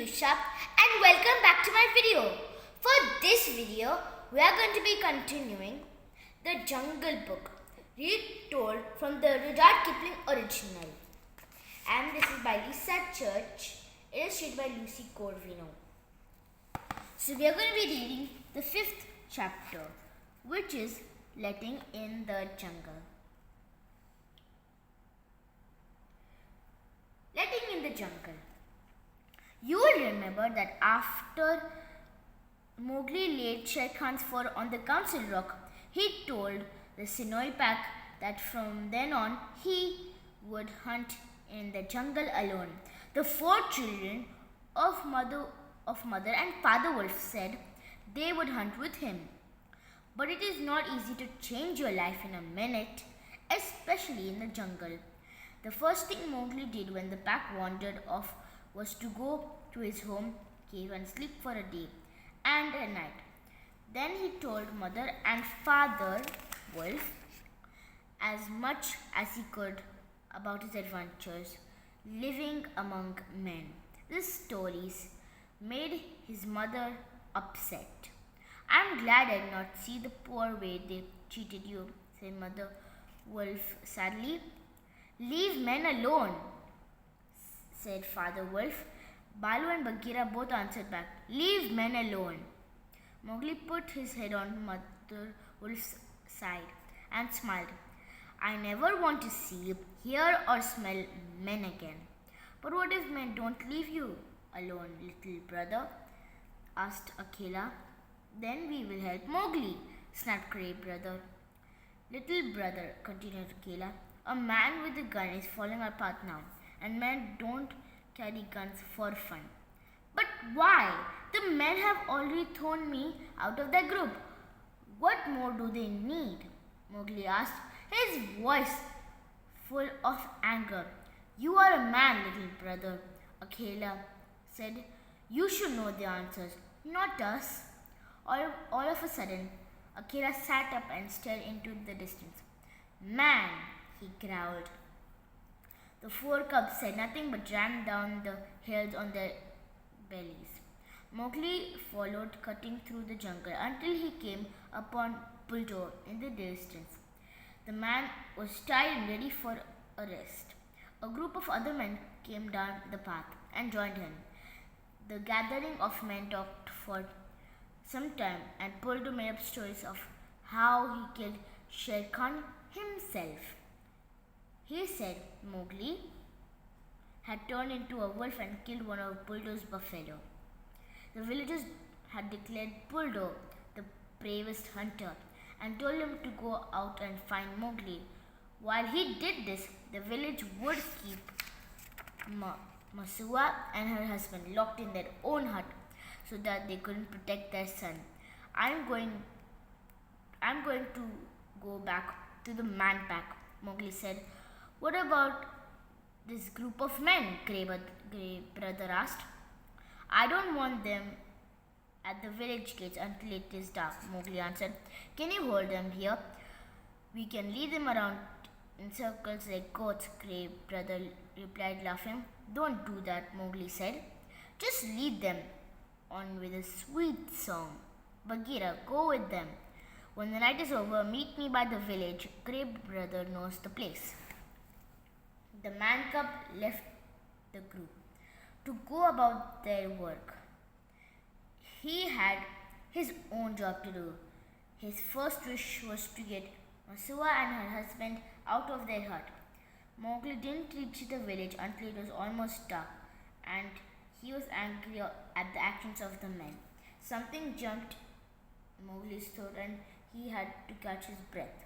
Rishabh and welcome back to my video. For this video, we are going to be continuing The Jungle Book, retold from the Rudyard Kipling original. And this is by Lisa Church, illustrated by Lucy Corvino. So we are going to be reading the 5th chapter, which is Letting in the Jungle. Letting in the Jungle. You will remember that after Mowgli laid Shere Khan's fur on the council rock, he told the Sinoi pack that from then on he would hunt in the jungle alone. The 4 children of mother and father wolf said they would hunt with him. But it is not easy to change your life in a minute, especially in the jungle. The first thing Mowgli did when the pack wandered off was to go to his home cave and sleep for a day and a night. Then he told mother and father wolf as much as he could about his adventures living among men. These stories made his mother upset. "I'm glad I did not see the poor way they treated you," said Mother Wolf sadly. "Leave men alone," said Father Wolf. Balu and Bagheera both answered back, "Leave men alone." Mowgli put his head on Mother Wolf's side and smiled. "I never want to see, hear or smell men again." "But what if men don't leave you alone, little brother?" asked Akela. "Then we will help Mowgli," snapped Grey Brother. "Little brother," continued Akela, "a man with a gun is following our path now, and men don't carry guns for fun." "But why? The men have already thrown me out of their group. What more do they need?" Mowgli asked, his voice full of anger. "You are a man, little brother," Akela said. "You should know the answers, not us." All of a sudden, Akela sat up and stared into the distance. "Man," he growled. The 4 cubs said nothing but ran down the hills on their bellies. Mowgli followed, cutting through the jungle until he came upon Buldeo in the distance. The man was tired and ready for a rest. A group of other men came down the path and joined him. The gathering of men talked for some time, and Buldeo made up stories of how he killed Shere Khan himself. He said Mowgli had turned into a wolf and killed one of Buldeo's buffalo. The villagers had declared Buldeo the bravest hunter and told him to go out and find Mowgli. While he did this, the village would keep Masua and her husband locked in their own hut so that they couldn't protect their son. I'm going to go back to the man pack," Mowgli said. "What about this group of men?" Grey Brother asked. "I don't want them at the village gates until it is dark," Mowgli answered. "Can you hold them here? We can lead them around in circles like goats," Grey Brother replied, laughing. "Don't do that," Mowgli said. "Just lead them on with a sweet song. Bagheera, go with them. When the night is over, meet me by the village. Grey Brother knows the place." The man cub left the group to go about their work. He had his own job to do. His first wish was to get Masua and her husband out of their hut. Mowgli didn't reach the village until it was almost dark, and he was angry at the actions of the men. Something jumped Mowgli's throat and he had to catch his breath.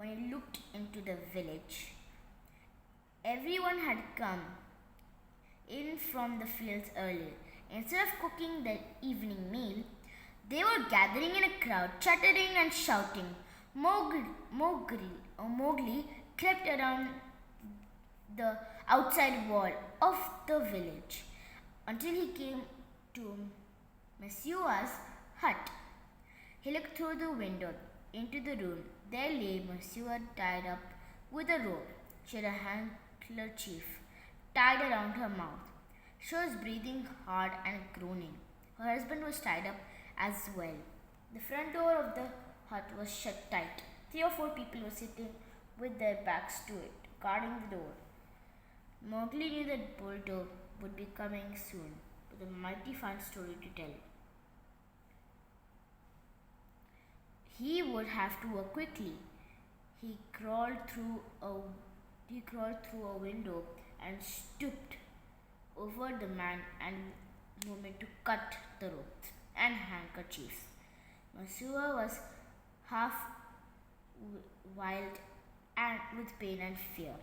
When he looked into the village, everyone had come in from the fields early. Instead of cooking their evening meal, they were gathering in a crowd, chattering and shouting. Mowgli crept around the outside wall of the village until he came to Masua's hut. He looked through the window into the room. There lay Masua tied up with a rope. She had a handkerchief tied around her mouth. She was breathing hard and groaning. Her husband was tied up as well. The front door of the hut was shut tight. 3 or 4 people were sitting with their backs to it, guarding the door. Mowgli knew that Bolto would be coming soon, with a mighty fine story to tell. He would have to work quickly. He crawled through a he crawled through a window and stooped over the man and woman to cut the ropes and handkerchiefs. Masua was half wild and with pain and fear.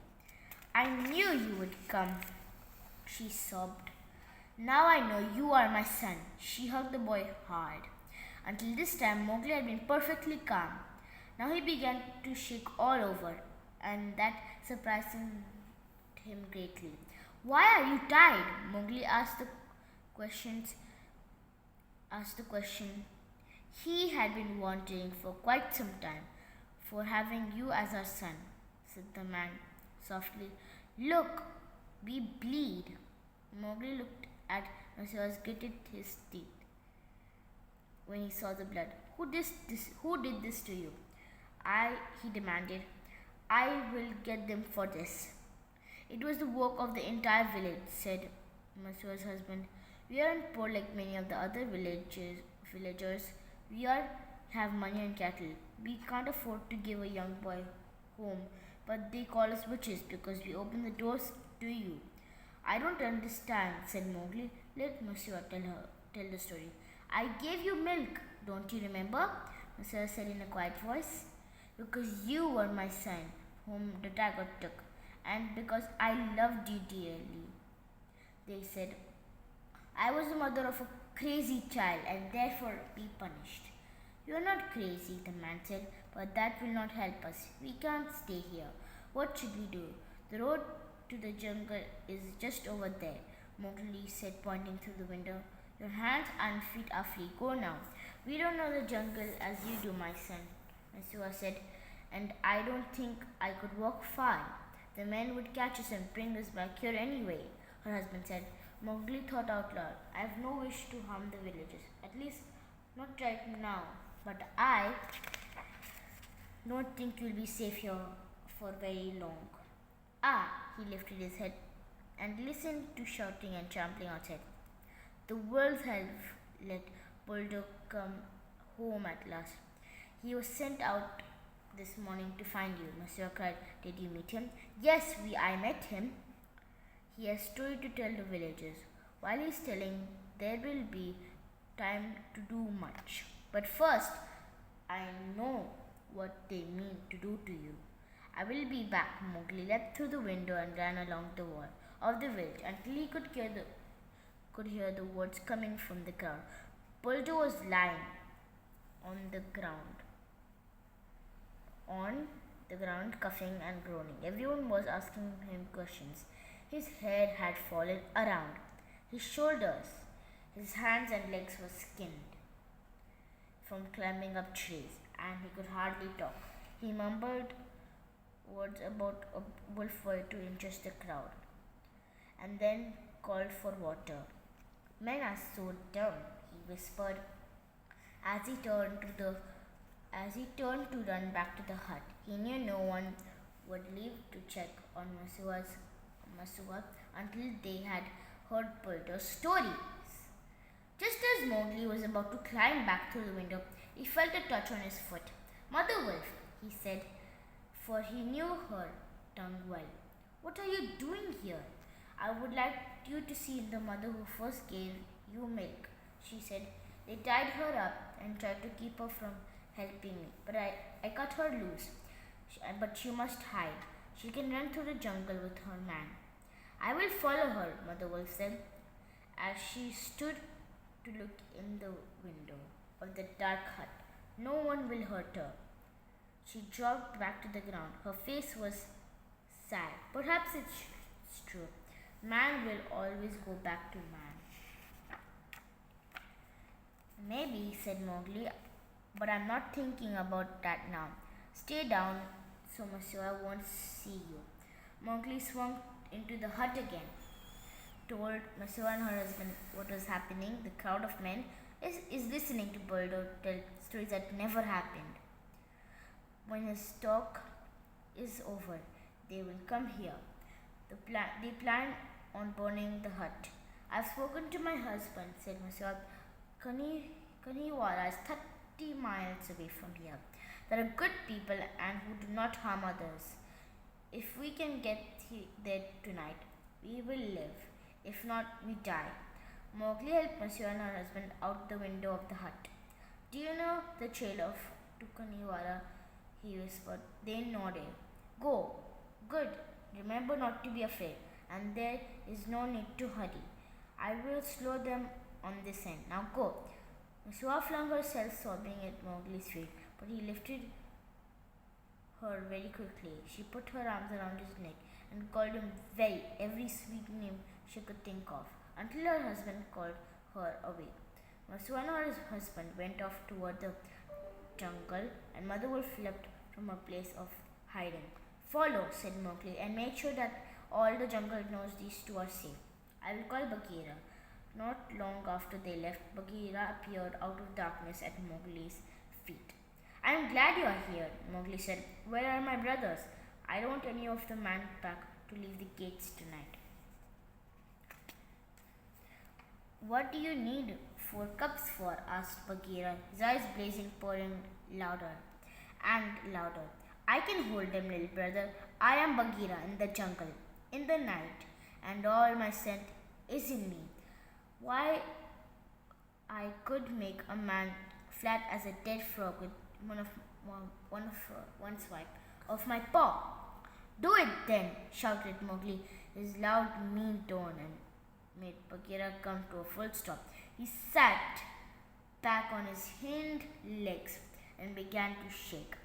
I knew you would come, she sobbed. Now I know you are my son. She hugged the boy hard. Until this time, Mowgli had been perfectly calm. Now he began to shake all over, and that surprised him greatly. Why are you tired? Mowgli asked the question he had been wanting for quite some time. For having you as our son, said the man softly. Look, we bleed. Mowgli looked at Masua's gritted his teeth when he saw the blood. Who did this to you? He demanded. I will get them for this. It was the work of the entire village, said Masua's husband. We aren't poor like many of the other villagers. Have money and cattle. We can't afford to give a young boy home, but they call us witches because we open the doors to you. I don't understand, said Mowgli. Let Masua tell the story. I gave you milk, don't you remember? Masua said in a quiet voice. Because you were my son, whom the tiger took, and because I loved you dearly. They said, I was the mother of a crazy child and therefore be punished. You are not crazy, the man said, but that will not help us. We can't stay here. What should we do? The road to the jungle is just over there, Mowgli said, pointing through the window. Your hands and feet are free. Go now. We don't know the jungle as you do, my son, Masua said, and I don't think I could walk far. The men would catch us and bring us back here anyway, her husband said. Mowgli thought out loud. I have no wish to harm the villagers, at least not right now, but I don't think you'll be safe here for very long. He lifted his head and listened to shouting and trampling outside. The wolves have let Bolto come home at last. He was sent out this morning to find you, Masua cried. Did you meet him? Yes, I met him. He has a story to tell the villagers. While he's telling, there will be time to do much. But first, I know what they mean to do to you. I will be back. Mowgli leapt through the window and ran along the wall of the village until he could hear the words coming from the crowd. Bolto was lying on the ground, coughing and groaning. Everyone was asking him questions. His hair had fallen around his shoulders. His hands and legs were skinned from climbing up trees, and he could hardly talk. He mumbled words about a wolf boy to interest the crowd, and then called for water. Men are so dumb, he whispered as he turned to run back to the hut. He knew no one would leave to check on Masua until they had heard Bolto's story. Just as Mowgli was about to climb back through the window, he felt a touch on his foot. Mother Wolf, he said, for he knew her tongue well. What are you doing here? I would like you to see the mother who first gave you milk, she said. They tied her up and tried to keep her from helping me, but I cut her loose. But she must hide. She can run through the jungle with her man. I will follow her, Mother Wolf said, as she stood to look in the window of the dark hut. No one will hurt her. She dropped back to the ground. Her face was sad. Perhaps it's true. Man will always go back to man. Maybe, said Mowgli, but I'm not thinking about that now. Stay down so Masua won't see you. Mowgli swung into the hut again. told Monsieur and her husband what was happening, the crowd of men is listening to Bulldog tell stories that never happened. When his talk is over, they will come here. They plan on burning the hut. I've spoken to my husband, said Monsieur. Kaniwara is 30 miles away from here. There are good people and who do not harm others. If we can get there tonight, we will live. If not, we die. Mowgli helped Monsieur and her husband out the window of the hut. Do you know the trail to Kaniwara? He whispered. They nodded. Go. Good. Remember not to be afraid. And there is no need to hurry. I will slow them on this end. Now go. Messua flung herself sobbing at Mowgli's feet, but he lifted her very quickly. She put her arms around his neck and called him every sweet name she could think of, until her husband called her away. Messua and her husband went off toward the jungle, and Mother Wolf leapt from her place of hiding. Follow, said Mowgli, and make sure that all the jungle knows these two are safe. I will call Bagheera. Not long after they left, Bagheera appeared out of darkness at Mowgli's feet. I am glad you are here, Mowgli said. Where are my brothers? I don't want any of the man pack to leave the gates tonight. What do you need 4 cups for? Asked Bagheera, his eyes blazing, pouring louder and louder. I can hold them, little brother. I am Bagheera in the jungle, in the night, and all my scent is in me. Why, I could make a man flat as a dead frog with one swipe of my paw. Do it then, shouted Mowgli, his loud, mean tone, and made Bagheera come to a full stop. He sat back on his hind legs and began to shake.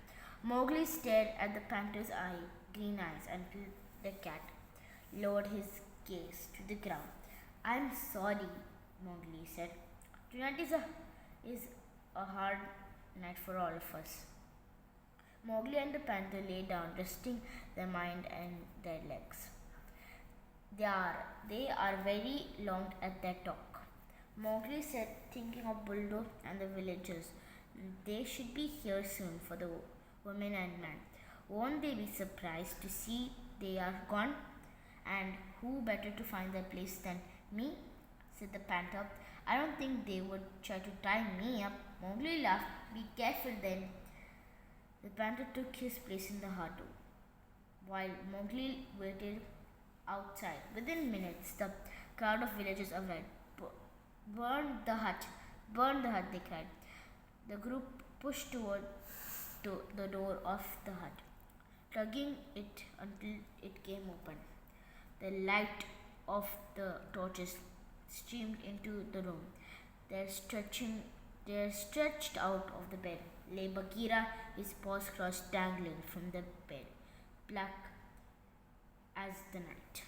Mowgli stared at the panther's green eyes until the cat lowered his gaze to the ground. I'm sorry, Mowgli said. Tonight is a hard night for all of us. Mowgli and the panther lay down, resting their mind and their legs. They are very long at their talk. Mowgli said, thinking of Buldeo and the villagers. They should be here soon for the women and men. Won't they be surprised to see they are gone? And who better to find their place than me? Said the panther. I don't think they would try to tie me up. Mowgli laughed. Be careful then. The panther took his place in the hut, while Mowgli waited outside. Within minutes, the crowd of villagers arrived. Burn the hut! Burn the hut! They cried. The group pushed toward the door of the hut, tugging it until it came open. The light of the torches streamed into the room. There, stretched out of the bed, lay Bagheera, his paws crossed, dangling from the bed, black as the night.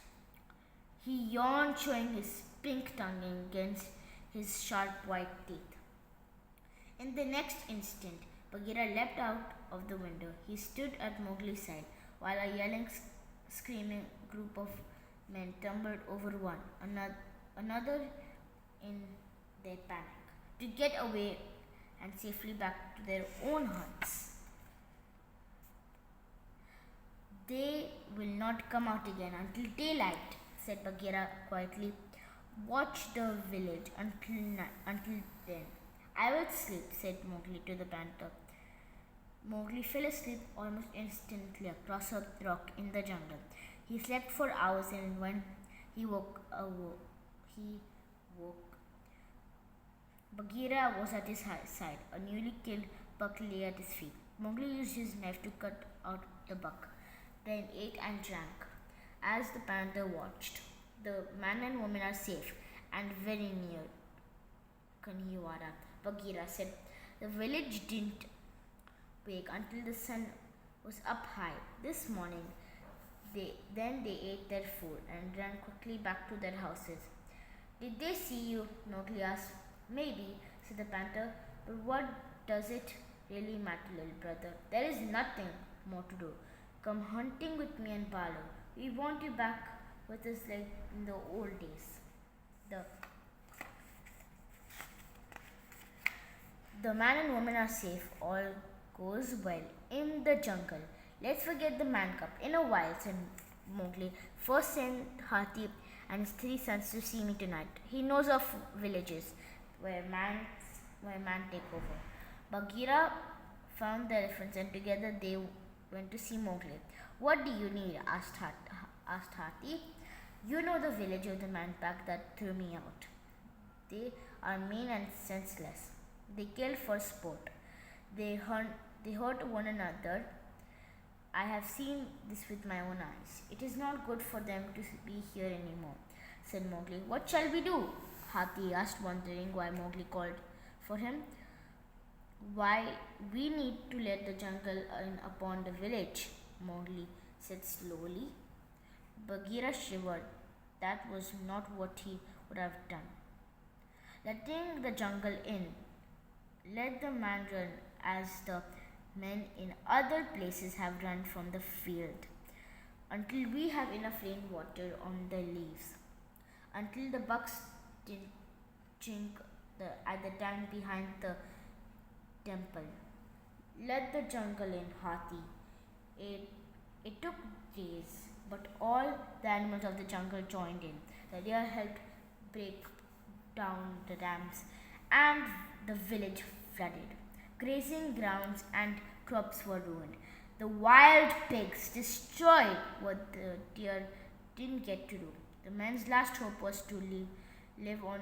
He yawned, showing his pink tongue against his sharp white teeth. In the next instant, Bagheera leapt out of the window. He stood at Mowgli's side, while a yelling, screaming group of men tumbled over one another in their panic to get away and safely back to their own huts. They will not come out again until daylight, said Bagheera quietly. Watch the village until then. I will sleep, said Mowgli to the panther. Mowgli fell asleep almost instantly across a rock in the jungle. He slept for hours, and when he woke, Bagheera was at his side. A newly killed buck lay at his feet. Mowgli used his knife to cut out the buck, then ate and drank. As the panther watched, the man and woman are safe and very near Kaniwara, Bagheera said. The village didn't wake until the sun was up high. This morning, they ate their food and ran quickly back to their houses. Did they see you? Mowgli asked. Maybe, said the panther, but what does it really matter, little brother? There is nothing more to do. Come hunting with me and Baloo. We want you back with us like in the old days. The, the man and woman are safe. All goes well in the jungle. Let's forget the man cub. In a while, said Mowgli. First send Hathi and his three sons to see me tonight. He knows of villages where man take over. Bagheera found the elephants and together they went to see Mowgli. What do you need? Asked Hathi. You know the village of the man pack that threw me out. They are mean and senseless. They kill for sport. They hurt one another. I have seen this with my own eyes. It is not good for them to be here anymore, said Mowgli. What shall we do? Hathi asked, wondering why Mowgli called for him. Why, we need to let the jungle in upon the village, Mowgli said slowly. Bagheera shivered. That was not what he would have done. Letting the jungle in, let the man run as the men in other places have run from the field, until we have enough rainwater on the leaves, until the bucks chink at the tank behind the temple. Let the jungle in, Hathi. It took days, but all the animals of the jungle joined in. The deer helped break down the dams, and the village flooded. Grazing grounds and crops were ruined. The wild pigs destroyed what the deer didn't get to do. The men's last hope was to live on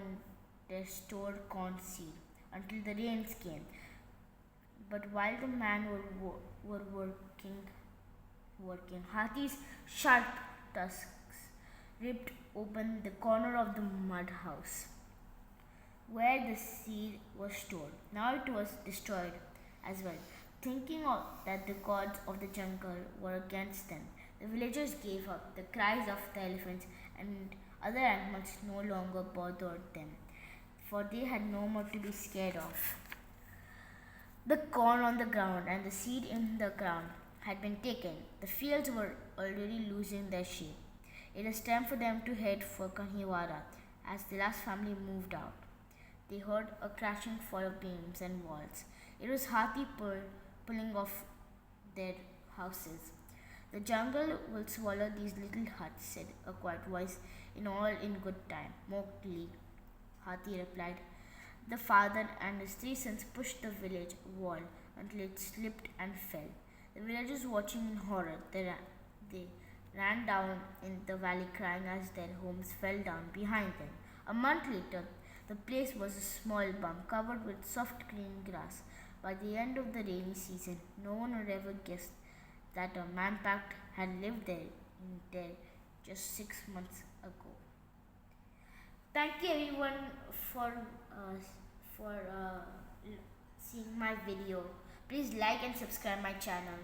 their stored corn seed until the rains came. But while the men were working, Hathi's sharp tusks ripped open the corner of the mud house where the seed was stored. Now it was destroyed as well. Thinking that the gods of the jungle were against them, the villagers gave up. The cries of the elephants and other animals no longer bothered them, for they had no more to be scared of. The corn on the ground and the seed in the ground had been taken. The fields were already losing their shape. It was time for them to head for Kanhiwara as the last family moved out. They heard a crashing fall of beams and walls. It was Hathi pulling off their houses. The jungle will swallow these little huts, said a quiet voice, in good time. Mowgli, Hathi replied. The father and his three sons pushed the village wall until it slipped and fell. The villagers, watching in horror, they ran down in the valley crying as their homes fell down behind them. A month later, the place was a small bump covered with soft green grass. By the end of the rainy season, no one would ever guess that a man-pack had lived there just 6 months ago. Thank you everyone for seeing my video. Please like and subscribe my channel.